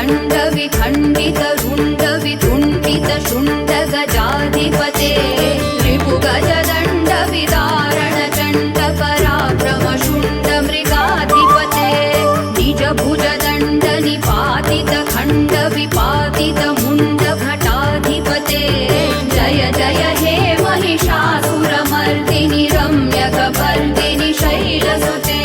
दण्ड विखण्डित रुण्ड वितुण्डित शुण्ड गजाधिपते रिपुगज दण्ड विदारण चण्ड पराक्रम शुण्ड मृगाधिपते निज भुज दण्ड निपातित खण्ड विपातित मुण्ड भटाधिपते जय जय हे महिषासुरमर्दिनि रम्यकपर्दिनि शैलसुते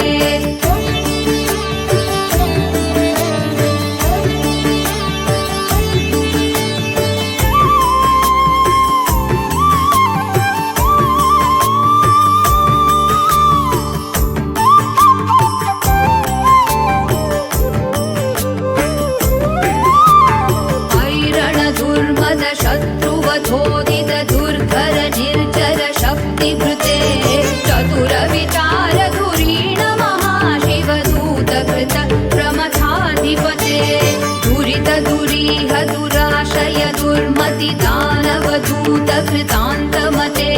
शत्रुवधोदित दुर्धर निर्जर शक्तिभृते चतुर विचार धुरीण महाशिवदूत कृत प्रमथाधिपते दुरित दुरीह दुराशय दुर्मति दानवदूत कृतान्तमते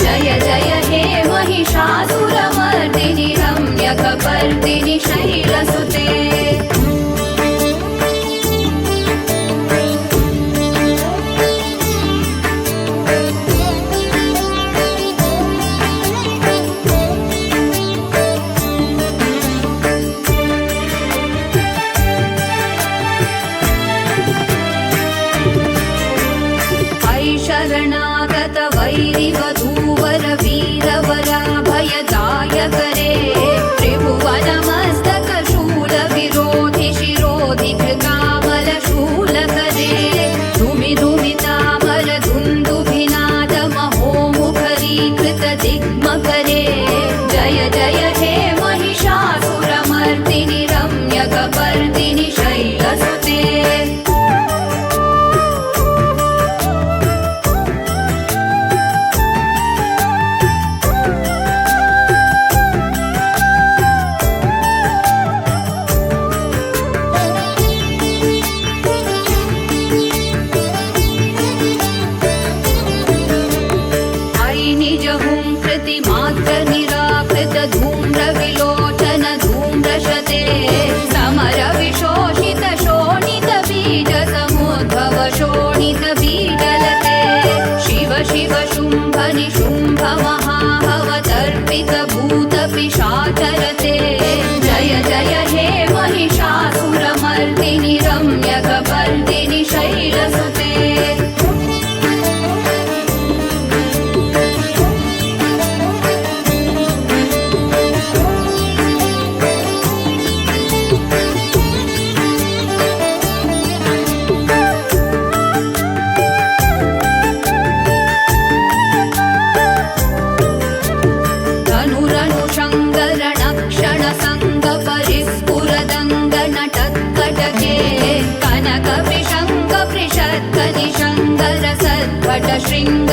जय जय हे महिषासुरमर्दिनि रम्यकपर्दिनि शैलसुते शरणागत वैरिवधूवर वीरवराभयदायकरे त्रिभुवनमस्तक शूल विरोधि शिरोधि कृतामल शूलकरे धुमि धुमितामल धुन्दुभिनाद महोमुखरीकृत दिग्मकरे जय जय हे महिषासुरमर्दिनि रम्यकपर्दिनि शैलसुते निराकृत धूम्र विलोचन धूम्रशते समर विशोषित शोणित बीज समुद्भव शोणित बीजलते शिव शिव शुम्भ निशुम्भ महाभवतर्पित भूत पिशाचरते जय जय हे महिषासुरमर्दिनि रम्यकपर्दिनि शैलसुते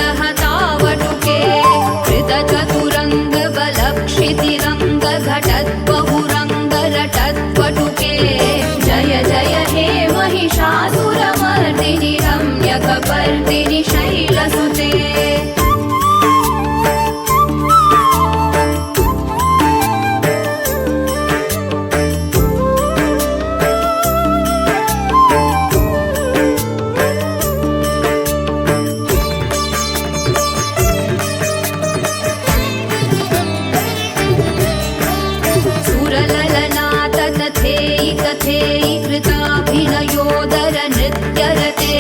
शृङ्गहतावटुके कृतचतुरङ्ग बलक्षितिरङ्ग घटद्बहुरङ्ग रटद्वटुके जय जय हे महिषासुरमर्दिनि रम्यकपर्दिनि शैलसुते कृताभिनयोदर नृत्यरते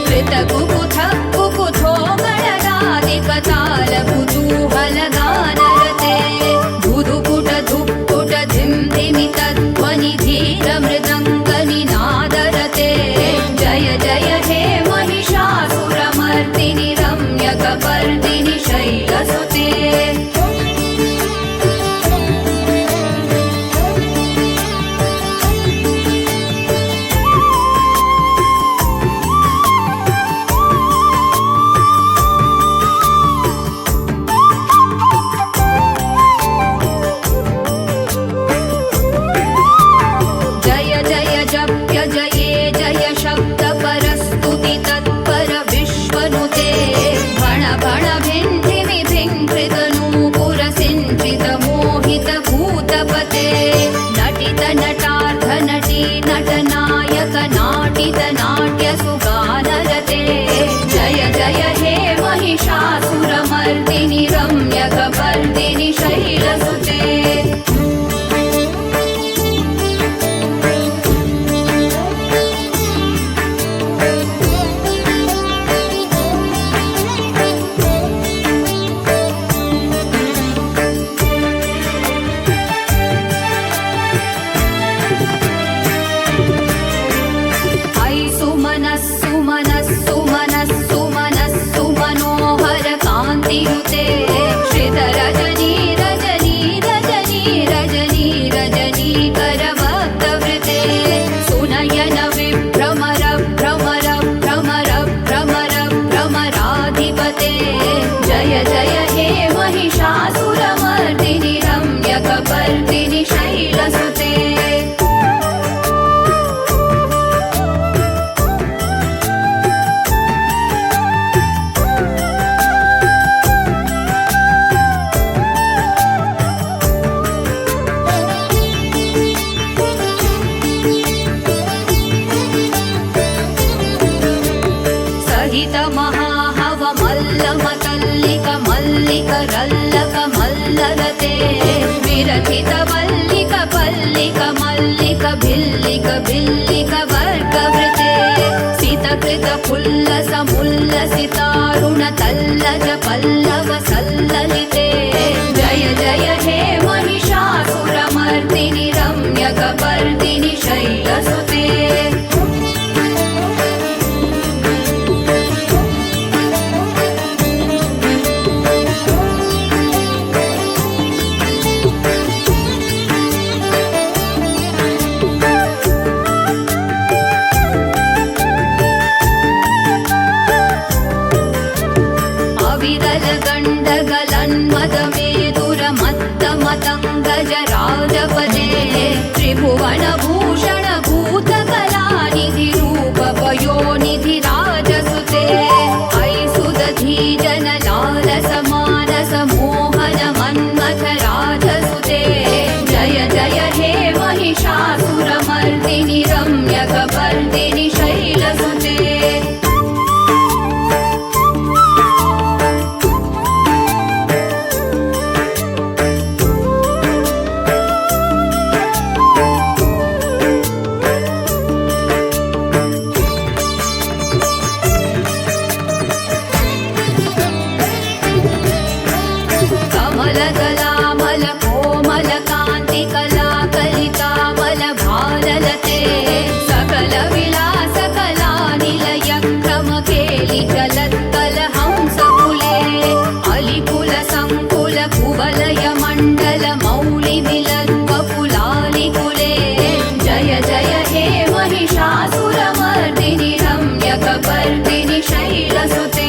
कृतकुकुथ कुकुथो गणरादिकताल कुतूहलगानरते धुधुकुट धुक्कुट धिं धिमित ध्वनि धीर मृदङ्गनिनादरते जय जय हे महिषासुरमर्दिनि रम्यकपर्दिनि शैलसुते नाट्यसुगानरते जय जय हे महिषासुरमर्दिनि रम्यकपर्दिनि शैलसुते युते श्रित रजनी रजनी रजनी रजनी रजनी करवक्तवृते सुनयन विभ्रमर भ्रमर भ्रमर भ्रमर भ्रमराधिपते जय जय हे महिषासुरमर्दिनि रम्यकपर्दिनि शैलसुते महाहव मल्लम तल्लिक मल्लिक रल्लक मल्लरते विरचित वल्लिक पल्लिक मल्लिक भिल्लिक भिल्लिक वर्गवृते सितकृत फुल्लस मुल्लसितारुण तल्लज पल्लव सल्ललिते जय जय हे महिषासुरमर्दिनि रम्यकपर्दिनि शैलसुते गजराजपदे त्रिभुवनभूषण भूतकलानिधि रूपपयोनिधि राजसुते ऐसुदधी जनलालस मानस मोहन मन्मथ राजसुते जय जय हे महिषासुरमर्दिनि रम्यकपर्दिनि शैलसुते कमलगलामल कोमल कान्ति कला कलितामल भारलते सकल विलास कला निलय क्रम केलि चलत्कल हंसकुले अलिकुल संकुल कुवलय मण्डल मौलि विलद्वकुलालिकुले जय जय हे महिषासुरमर्दिनि रम्यकपर्दिनि शैलसुते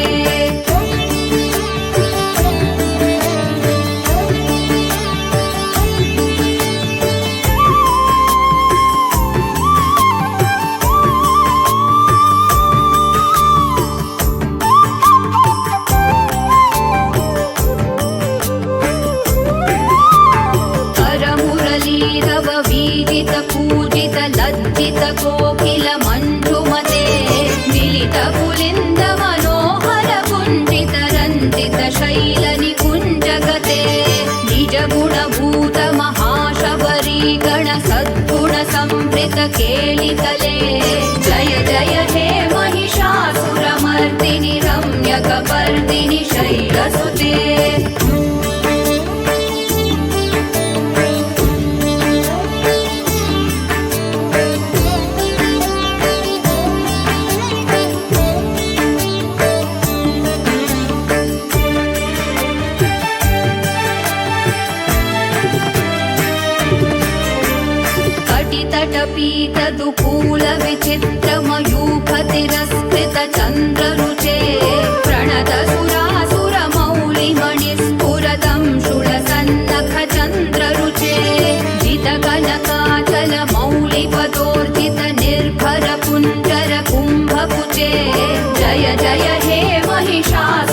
पूजित लज्जित कोकिल मञ्जुमते मिलित पुलिन्द मनोहर कुञ्जित रञ्जित शैल निकुञ्जगते निज गुणभूत महाशबरी गण सद्गुण संवृत केलितले जय जय हे महिषासुरमर्दिनि रम्यकपर्दिनि शैलसुते तटपीतदुकूल विचित्रमयूखतिरस्कृत चन्द्ररुचे प्रणत सुरासुर मौलिमणिस्फुरदं शूलसन्नख चन्द्ररुचे जित कनकाचल मौलिपदोर्जित निर्भर कुञ्जर कुम्भकुचे जय जय हे महिषासुरमर्दिनि